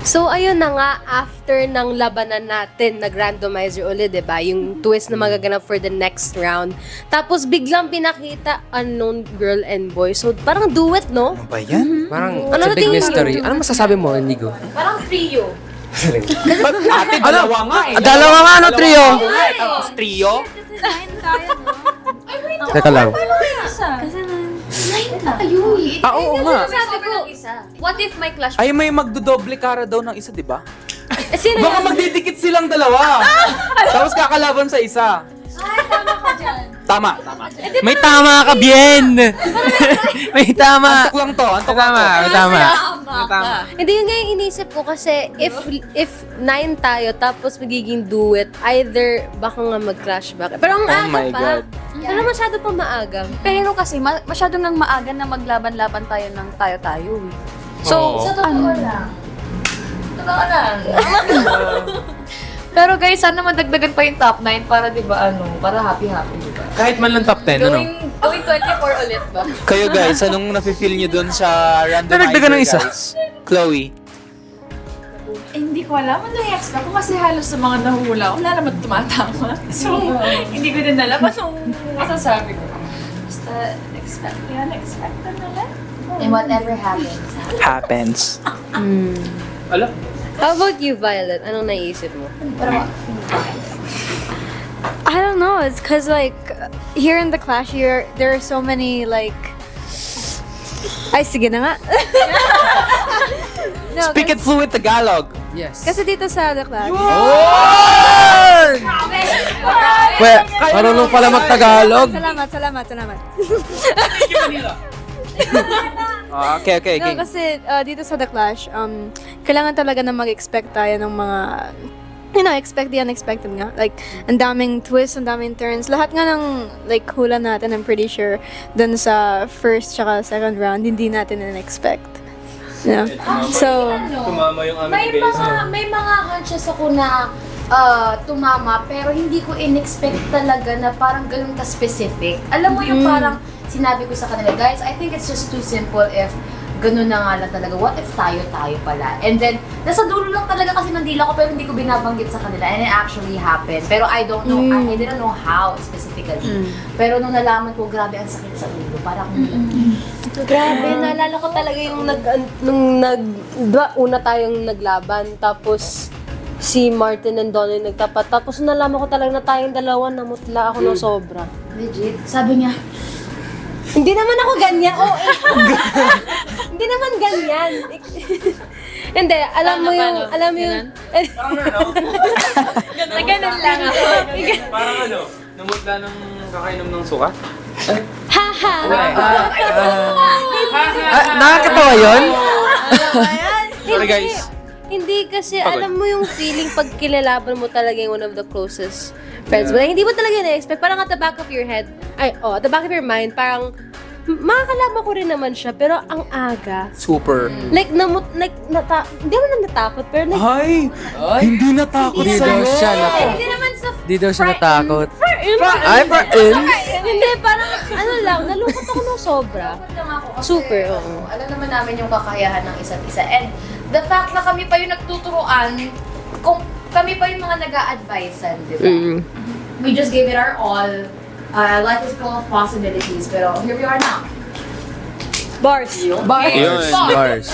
So, ayun na nga, after ng labanan natin, nag-randomizer ulit, diba? Yung twist na magaganap for the next round. Tapos, biglang pinakita unknown girl and boy. So, parang duet, no? Ano ba yan? Parang Ano it's a big tingin mystery. niyo? Ano masasabi mo, Indigo? Parang trio. Ate, dalawa nga eh. Dalawa nga, ano, trio? Tapos trio? Teka lang. Oo nga. Sabi ko, what if my clash? Ay, may magdodoble kara daw ng isa, di ba? Sino Baka yan? magdidikit silang dalawa. Tapos kakalaban sa isa. Tama. May tama ka, Bien! May tama. Antok lang to. Antok lang Tama, to. tama. Hindi, yun nga yung inisip ko kasi if 9 tayo tapos magiging duet, either baka nga mag-clash back. Pero ang Oh aga my pa. God. Pero masyado pa maaga. Pero kasi, masyadong nang maaga na maglaban-laban tayo ng tayo-tayo eh. So, Oo. sa totoo lang. Totoo lang. Pero guys, sana madagdagan pa yung top 9 para di ba para happy-happy, di ba? Kahit man lang top 10, ano? Gawing 24 ulit ba? Kayo guys, anong nafe-feel nyo dun sa randomizer, Dadagdagan ng isa. guys? Chloe. Hindi ko alam ano i-expect ko kasi halos sa mga nahula, wala naman tumatama. So, hindi ko din alam anong masasabi ko. Basta, expect na lang. And whatever happens. Happens. Ala? How about you, Violet? Anong naisip mo? I don't know. It's because like here in the Clash, there are so many like. Ay, sige na nga. No, Speak it fluent Tagalog. Yes. Kasi dito sa The Clash. Well, marunong pala mag-Tagalog. Salamat. Okay. No, kasi dito sa The Clash, kailangan talaga na mag-expect tayo ng mga, expect the unexpected nga. Like, ang daming twists, ang daming turns. Lahat nga ng, like, hula natin, I'm pretty sure, dun sa first tsaka second round, hindi natin in-expect. Yeah. So, May mga hunches ako na tumama, pero hindi ko in-expect talaga na parang ganun ka-specific. Alam mo yung parang sinabi ko sa kanila, guys, I think it's just too simple if ganun na nga lang talaga. What if tayo pala? And then, nasa dulo lang talaga kasi ng dila ko pero hindi ko binabanggit sa kanila. And it actually happened. Pero I don't know, I didn't know how specifically. Pero nung nalaman ko, grabe ang sakit sa ulo. Parang Grabe, naalala ko talaga yung una tayong naglaban, tapos si Martin and Donnie nagtapat. Tapos nalaman ko talaga na tayong dalawa, namutla ako ng sobra. legit. Sabi niya, Hindi naman ako ganyan. Hindi naman ganyan. Hindi, alam mo yung... Na ganun lang ako. Parang namutla ng kakainom ng suka? Haha! Nakakatawa yun? Sorry guys. Hindi kasi Pagod. alam mo yung feeling pag kilalaban mo talaga yung one of the closest friends mo. Like, hindi mo talaga na-expect. Parang at the back of your head, at the back of your mind, parang makakalaban ko rin naman siya, pero ang aga. Super. Like, hindi mo na natakot, pero like, Ay! Hindi natakot Hindi daw siya natakot. hindi naman sa Hindi daw siya natakot. friend. Ay, friend? Hindi, parang, nalungkot ako ng sobra. lang ako kasi, Super, oo. Alam naman namin yung kakayahan ng isa't isa. And the fact na kami pa yung nagtuturuan, kung kami pa yung mga nag-a-advisean, di ba? We just gave it our all. Life is full of possibilities, pero here we are now. bars. Yun. Bars.